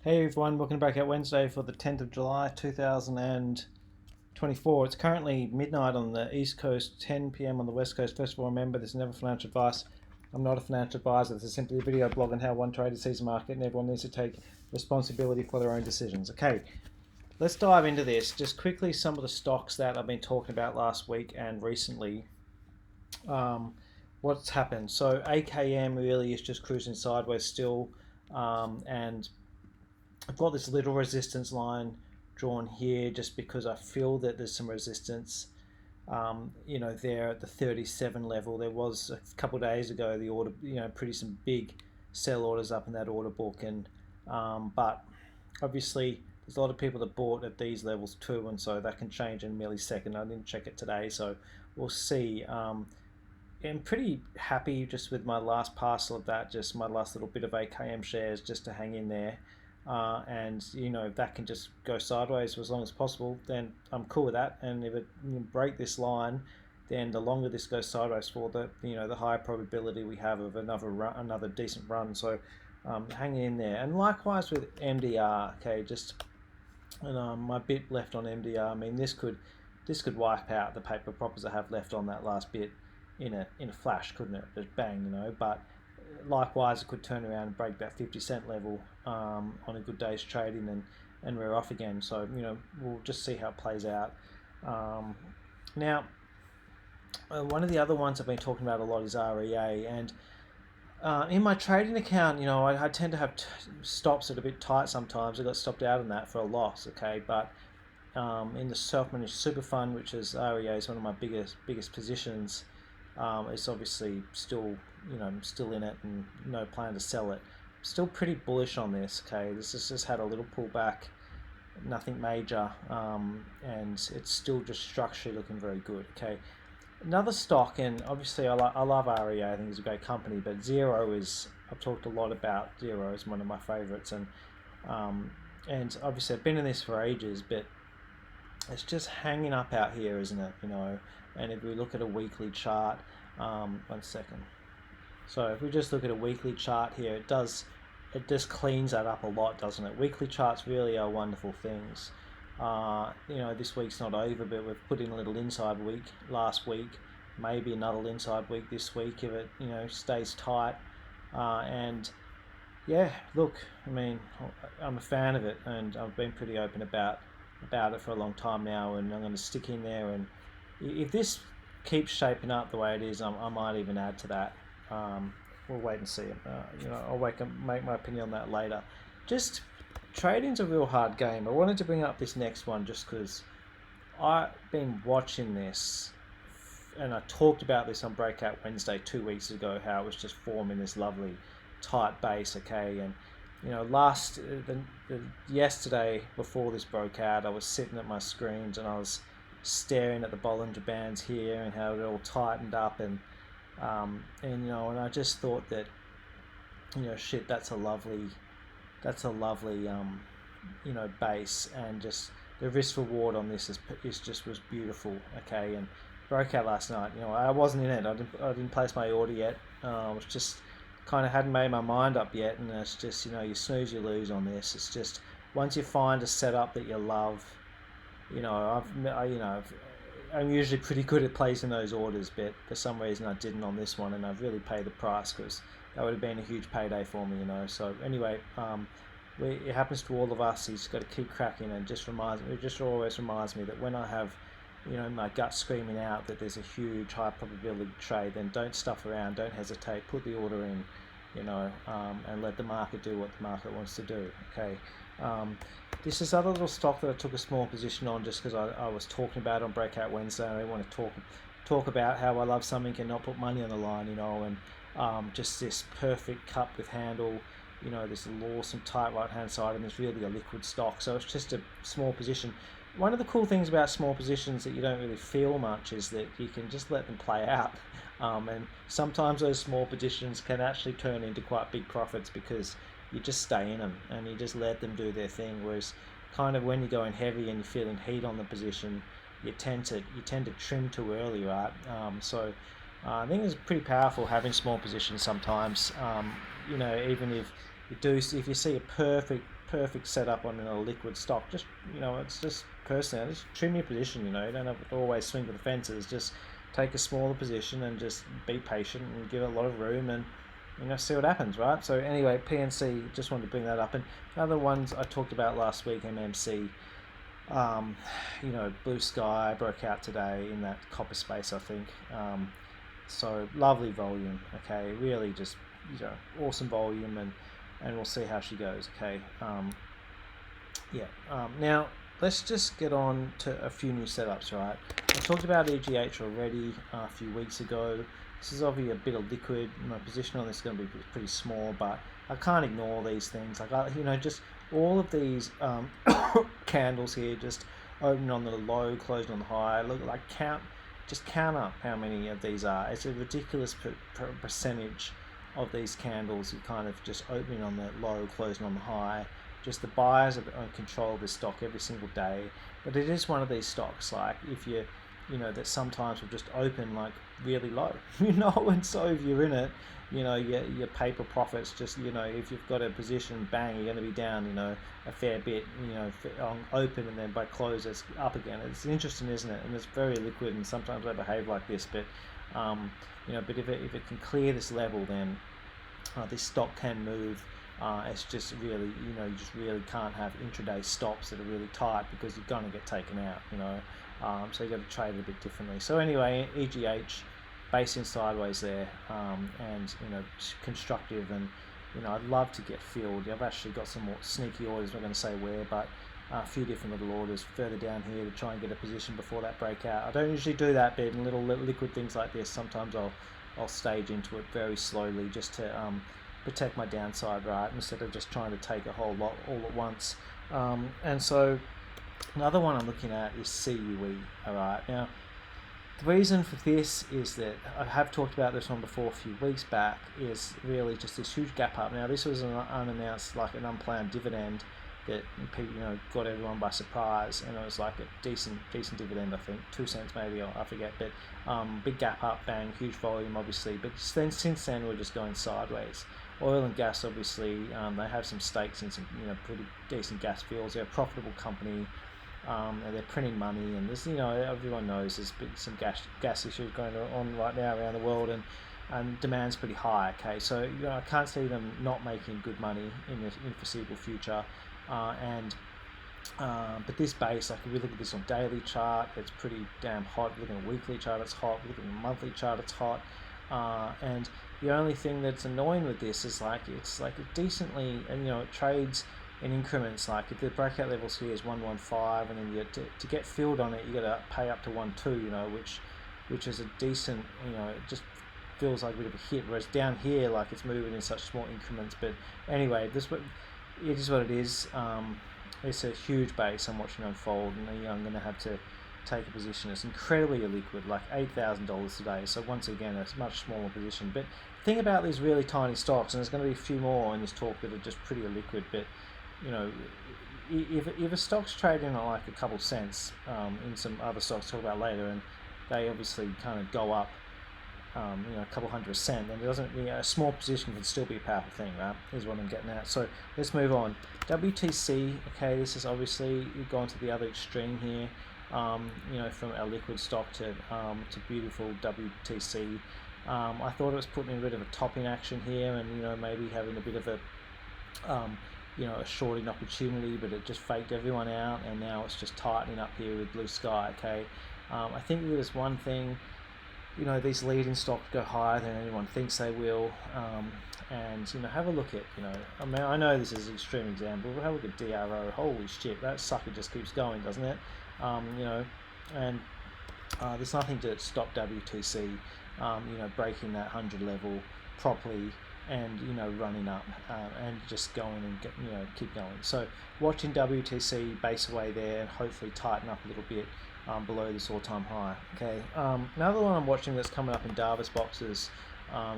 Hey everyone, welcome to Breakout Wednesday for the 10th of July 2024. It's currently midnight on the East Coast, 10 p.m. on the West Coast. First of all, remember this is never financial advice. I'm not a financial advisor. This is simply a video blog on how one trader sees the market, and everyone needs to take responsibility for their own decisions. Okay, let's dive into this. Just quickly, some of the stocks that I've been talking about last week and recently. Um, what's happened? So AKM really is just cruising sideways still, and I've got this little resistance line drawn here just because I feel that there's some resistance. There at the 37 level. There was a couple of days ago the order, pretty some big sell orders up in that order book, and but obviously there's a lot of people that bought at these levels too, and so that can change in a millisecond. I didn't check it today, so we'll see. I'm pretty happy just with my last parcel of that, just my last little bit of AKM shares just to hang in there. And if that can just go sideways for as long as possible, then I'm cool with that. And if it break this line, then the longer this goes sideways for, the higher probability we have of another decent run. So hanging in there. And likewise with MDR. Okay, just my bit left on MDR. I mean, this could wipe out the paper proppers I have left on that last bit in a flash, couldn't it? Just bang, But likewise, it could turn around and break that 50 cent level on a good day's trading, and we're off again. So we'll just see how it plays out. Now, one of the other ones I've been talking about a lot is REA, and in my trading account, I tend to have stops that are a bit tight sometimes. I got stopped out on that for a loss, okay, but in the self-managed super fund, which is REA, is one of my biggest positions. It's obviously still in it and no plan to sell it. Still pretty bullish on this. Okay, this has just had a little pullback, nothing major, and it's still just structurally looking very good. Okay, another stock, and obviously I love REA. I think it's a great company, but Zero is, I've talked a lot about Zero as one of my favorites, and obviously I've been in this for ages, but it's just hanging up out here, isn't it? And if we look at a weekly chart, 1 second. So if we just look at a weekly chart here, it just cleans that up a lot, doesn't it? Weekly charts really are wonderful things. This week's not over, but we've put in a little inside week last week, maybe another inside week this week if it stays tight. And yeah, look, I mean, I'm a fan of it, and I've been pretty open about it for a long time now, and I'm going to stick in there. And if this keeps shaping up the way it is, I might even add to that. We'll wait and see. I'll make my opinion on that later. Just trading's a real hard game. I wanted to bring up this next one just because I've been watching this, and I talked about this on Breakout Wednesday 2 weeks ago, how it was just forming this lovely tight base. Okay, and yesterday before this broke out, I was sitting at my screens and I was staring at the Bollinger Bands here and how it all tightened up, and I just thought that shit, that's a lovely base, and just the risk reward on this was beautiful. Okay, and broke out last night. I wasn't in it. I didn't place my order yet. I was just kind of hadn't made my mind up yet, and it's just you snooze, you lose on this. It's just once you find a setup that you love, I'm usually pretty good at placing those orders, but for some reason I didn't on this one, and I've really paid the price because that would have been a huge payday for me. So anyway, it happens to all of us. You just got to keep cracking, and it just always reminds me that when I have my gut screaming out that there's a huge high probability trade, then don't stuff around, don't hesitate, put the order in, and let the market do what the market wants to do. Okay. This is other little stock that I took a small position on just because I was talking about it on Breakout Wednesday, and I want to talk about how I love something and not put money on the line, and just this perfect cup with handle, this awesome tight right hand side, and it's really a liquid stock, so it's just a small position. One of the cool things about small positions that you don't really feel much is that you can just let them play out, and sometimes those small positions can actually turn into quite big profits because you just stay in them and you just let them do their thing. Whereas kind of when you're going heavy and you're feeling heat on the position, you tend to trim too early, right? So I think it's pretty powerful having small positions sometimes. Even if you see a perfect setup on a liquid stock. Just, it's just personally, just trim your position. You don't have to always swing for the fences. Just take a smaller position and just be patient and give it a lot of room and see what happens, right? So anyway, PNC, just wanted to bring that up. And other ones I talked about last week, MMC, Blue Sky broke out today in that copper space, I think. So lovely volume, okay, really just awesome volume, and we'll see how she goes, okay. Now let's just get on to a few new setups, right? I talked about EGH already a few weeks ago. This is obviously a bit of liquid. My position on this is going to be pretty small, but I can't ignore these things. Like, just all of these candles here, just opening on the low, closing on the high. Look, like count up how many of these are. It's a ridiculous percentage of these candles. You kind of just opening on the low, closing on the high. Just the buyers are in control of this stock every single day. But it is one of these stocks, like if you that sometimes will just open like really low, and so if you're in it, your paper profits just, if you've got a position, bang, you're going to be down, a fair bit, on open, and then by close it's up again. It's interesting, isn't it? And it's very liquid, and sometimes they behave like this, but but if it can clear this level, then this stock can move. It's just really, you just really can't have intraday stops that are really tight, because you're going to get taken out, so you've got to trade it a bit differently. So anyway, EGH, basing sideways there, and constructive, and I'd love to get filled. I've actually got some more sneaky orders, I'm not going to say where, but a few different little orders further down here to try and get a position before that breakout. I don't usually do that, but in little liquid things like this, sometimes I'll stage into it very slowly just to protect my downside, right, instead of just trying to take a whole lot all at once. And so another one I'm looking at is CUE. All right, now the reason for this is that I have talked about this one before a few weeks back, is really just this huge gap up. Now this was an unannounced, like an unplanned dividend that people, got everyone by surprise, and it was like a decent dividend, I think 2 cents maybe, I forget, but big gap up, bang, huge volume obviously, but then since then we're just going sideways. Oil and gas, obviously, they have some stakes in some pretty decent gas fields. They're a profitable company, and they're printing money, and there's everyone knows there's been some gas issues going on right now around the world, and demand's pretty high. Okay, so I can't see them not making good money in the foreseeable future, but this base, like if we look at this on daily chart, it's pretty damn hot. Looking at a weekly chart, it's hot. Looking at a monthly chart, it's hot. And the only thing that's annoying with this is like it's like a decently, and it trades in increments. Like if the breakout levels here is 115, and then to get filled on it, you got to pay up to 12, which is a decent, it just feels like a bit of a hit. Whereas down here, like it's moving in such small increments. But anyway, it is what it is. It's a huge base I'm watching unfold, and I'm going to have to take a position. It's incredibly illiquid, like $8,000 today. So once again, it's a much smaller position. But the thing about these really tiny stocks, and there's going to be a few more in this talk that are just pretty illiquid, but if a stock's trading at like a couple cents, in some other stocks I'll talk about later, and they obviously kind of go up, a couple hundred cent, then it doesn't. A small position can still be a powerful thing, right? Is what I'm getting at. So let's move on. WTC. Okay, this is obviously gone to the other extreme here. From a liquid stock to beautiful WTC. I thought it was putting in a bit of a topping action here, and maybe having a bit of a a shorting opportunity, but it just faked everyone out, and now it's just tightening up here with Blue Sky. Okay, I think there's one thing. These leading stocks go higher than anyone thinks they will, and have a look at I know this is an extreme example, but have a look at DRO. Holy shit, that sucker just keeps going, doesn't it? And there's nothing to stop WTC, breaking that 100 level properly, and running up, and just going and keep going. So watching WTC base away there and hopefully tighten up a little bit below this all-time high. Okay, another one I'm watching that's coming up in Davis boxes,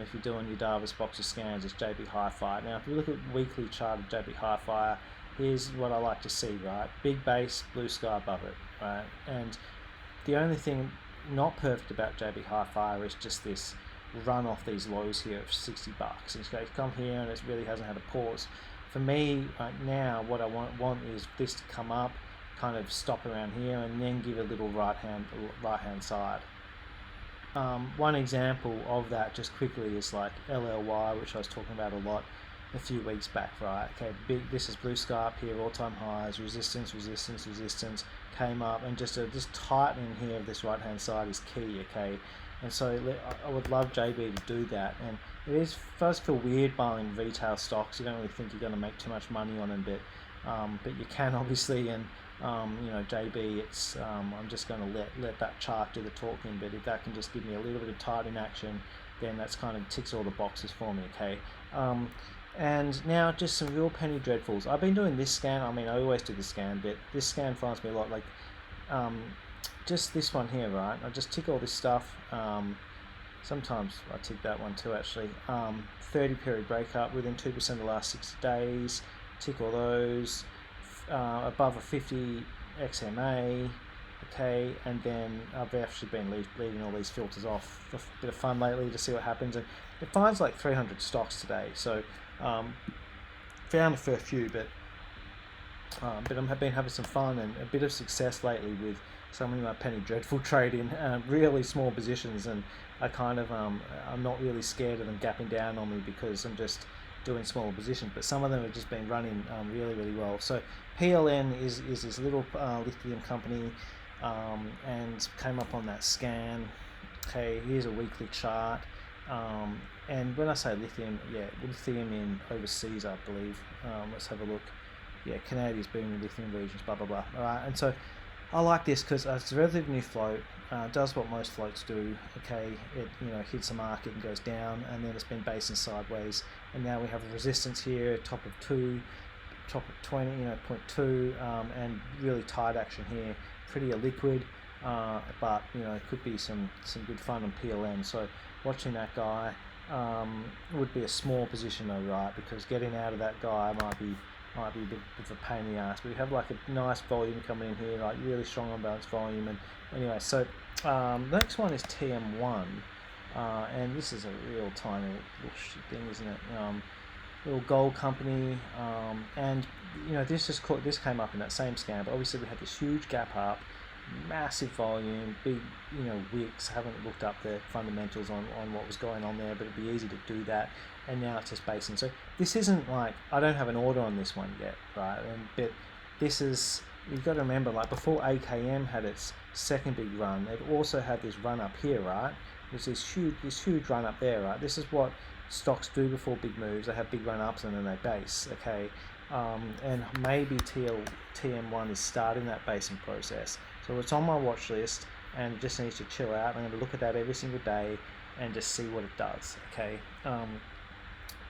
if you're doing your Davis boxes scans, is JB Hi-Fi. Now if you look at weekly chart of JB Hi-Fi, here's what I like to see, right? Big base, Blue Sky above it, right? And the only thing not perfect about JB Hi-Fi is just this run off these lows here of $60. And it's come here and it really hasn't had a pause. for me right now, what I want is this to come up, kind of stop around here, and then give a little right hand side. One example of that just quickly is like LLY, which I was talking about a lot a few weeks back, right? Okay, this is blue sky up here, all-time highs, resistance, came up, and just tightening here of this right-hand side is key, okay? And so I would love JB to do that. And it does feel weird buying retail stocks. You don't really think you're going to make too much money on them, but you can obviously. And JB, it's I'm just going to let that chart do the talking. But if that can just give me a little bit of tightening action, then that's kind of ticks all the boxes for me, okay? And now just some real penny dreadfuls. I've been doing this scan. I mean, I always do the scan, but this scan finds me a lot. Like just this one here, right? I just tick all this stuff. Sometimes I tick that one too, actually. 30 period breakup within 2% of the last 60 days. Tick all those. Above a 50 XMA. Okay, and then I've actually been leaving all these filters off for a bit of fun lately to see what happens. And it finds like 300 stocks today. So found a fair few, but I've been having some fun and a bit of success lately with some of my penny dreadful trading, really small positions, and I kind of I'm not really scared of them gapping down on me because I'm just doing smaller positions. But some of them have just been running really well. So PLN is this little lithium company, and came up on that scan. Okay, here's a weekly chart. And when I say lithium, yeah, lithium in overseas, I believe. Let's have a look. Yeah, Canadia's booming lithium regions, blah blah blah. All right, and so I like this because it's a relatively new float. Does what most floats do. Okay, it hits the market and goes down, and then it's been basing sideways, and now we have a resistance here, top of 2, top of 20, 0.2, and really tight action here. Pretty illiquid, but it could be some good fun on PLN. So watching that guy would be a small position though, right? Because getting out of that guy might be a bit of a pain in the ass. But we have like a nice volume coming in here, like really strong unbalanced volume. And anyway, so next one is TM1, and this is a real tiny little thing, isn't it? Little gold company, and this came up in that same scan, but obviously we had this huge gap up, massive volume, big wicks. Haven't looked up the fundamentals on what was going on there, but it'd be easy to do that. And now it's just basing. So this isn't like, I don't have an order on this one yet, right? But this is, you've got to remember, like before AKM had its second big run, it also had this run up here, right? There's this huge run up there, right? This is what stocks do before big moves. They have big run ups and then they base, okay? And maybe TM1 is starting that basing process. So it's on my watch list and it just needs to chill out. I'm going to look at that every single day and just see what it does, okay?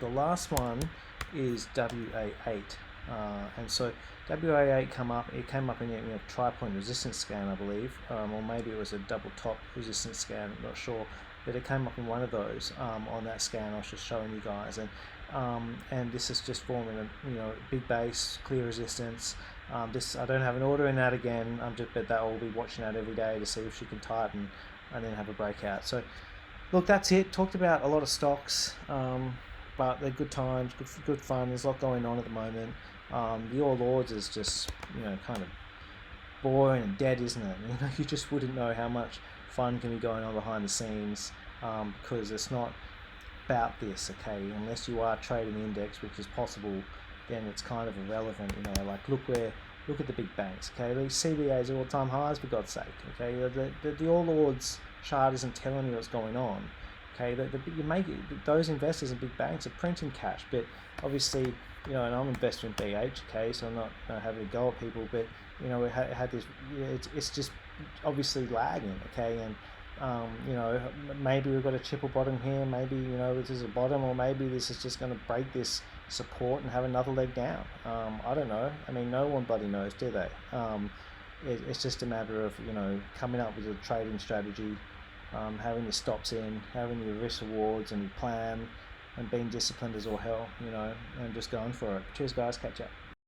The last one is WA8, and so WA8 came up in a tri-point resistance scan, I believe, or maybe it was a double top resistance scan, I'm not sure, but it came up in one of those on that scan I was just showing you guys, and this is just forming a big base, clear resistance. This, I don't have an order in that again. But that I'll be watching that every day to see if she can tighten and then have a breakout. So look, that's it. Talked about a lot of stocks, but they're good times, good fun. There's a lot going on at the moment. The All Lords is just kind of boring and dead, isn't it? You just wouldn't know how much fun can be going on behind the scenes, because it's not about this, okay? Unless you are trading the index, which is possible, then it's kind of irrelevant. Like look at the big banks, okay? These CBA's are all-time highs, for God's sake, okay? The All Lords chart isn't telling you what's going on, okay? Those investors in big banks are printing cash, but obviously, and I'm invested in BH, okay? So I'm not having to go at people, but we had this. It's just obviously lagging, okay? And maybe we've got a triple bottom here. Maybe this is a bottom, or maybe this is just going to break this support and have another leg down. I don't know. I mean, no one bloody knows, do they? It's just a matter of coming up with a trading strategy, having your stops in, having your risk rewards and your plan, and being disciplined as all hell, and just going for it. Cheers, guys. Catch up.